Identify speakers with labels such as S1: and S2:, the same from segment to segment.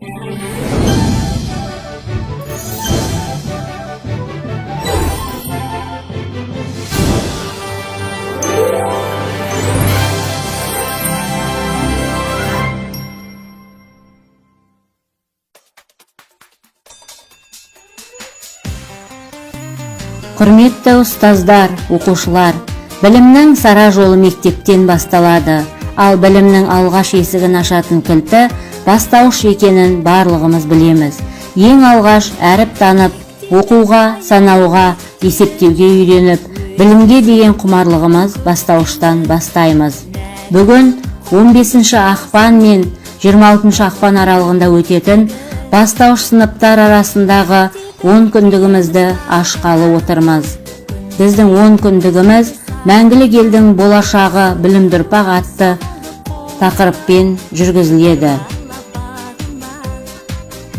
S1: Құрметті ұстаздар, оқушылар, білімнің сара жолы мектептен басталады, ал білімнің алғаш есігін ашатын кілті бастауыш екенін барлығымыз білеміз. Ең алғаш әріп танып, оқуға, санауға, есептеуге үйреніп, білімге деген құмарлығымыз бастауыштан бастаймыз. Бүгін 15 ақпан мен 26 ақпан аралығында өтетін бастауыш сыныптар арасындағы 10 күндігімізді ашқалы отырмыз. Біздің 10 күндігіміз мәңгілік елдің болашағы білімді ұрпақ атты тақырыппен жүргізіледі.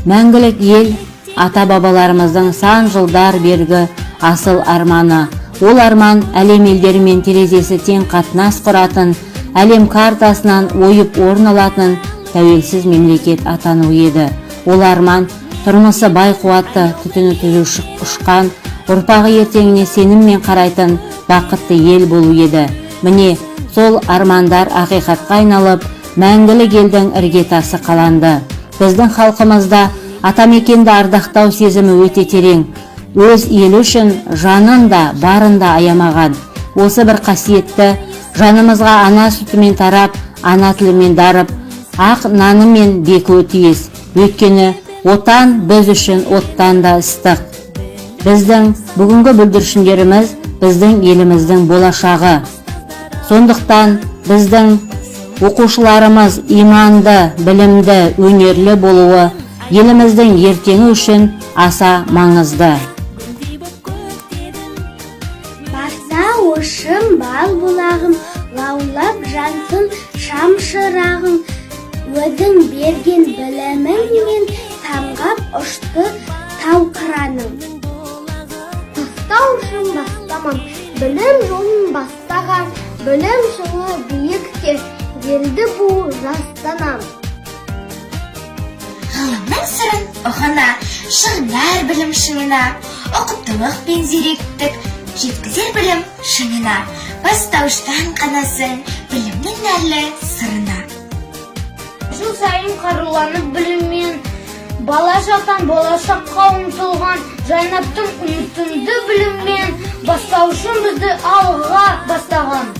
S1: Мәңгілік ел ата-бабаларымыздың сан жылдар бергі асыл арманы. Ол арман әлем елдерімен терезесі тең қатынас құратын, әлем картасынан ойып орын алатын тәуелсіз мемлекет атану еді. Ол арман тұрмысы бай қуатты, түтіні түзу ұшқан, ұрпағы ертеңіне сеніммен қарайтын бақытты ел болу еді. Міне, сол армандар ақиқатқа айналып, мәңгілік елдің іргетасы қаланды. Біздің халқымызда атамекенді ардақтау сезімі өте терең. Өз елі үшін жанын да, барын да аямаған. Осы бір қасиетті жанымызға ана сүтімен тарап, ана тілімен дарып, ақ нанымен бекуі тиіс. Өйткені отан біз үшін оттан да ыстық. Біздің бүгінгі бүлдіршіндеріміз біздің еліміздің болашағы. Сондықтан біздің оқушыларымыз иманды, білімді, өнерлі болуы еліміздің ертеңі үшін аса маңызды.
S2: Барса ошым бал бұлағым, лаулап жансın шам шырағың, өзің берген біліміңмен самғап ұшты тау қыраның. Бастау үшін бастамам, білім жолын бастаған, білім шыңы биікте, елді бұл жастанам.
S3: Ғылымның сырын ұғына, шығынар білім шыңына, оқыптылық пен зеректік, жеткізер білім шыңына, бастауыштан қанасың білімнің нәрлі сырына.
S2: Жыл сайын қаруланып біліммен, балашақтан болашаққа ұмтылған, жайнаптың үмітіңді біліммен, бастаушым бізді алға бастаған.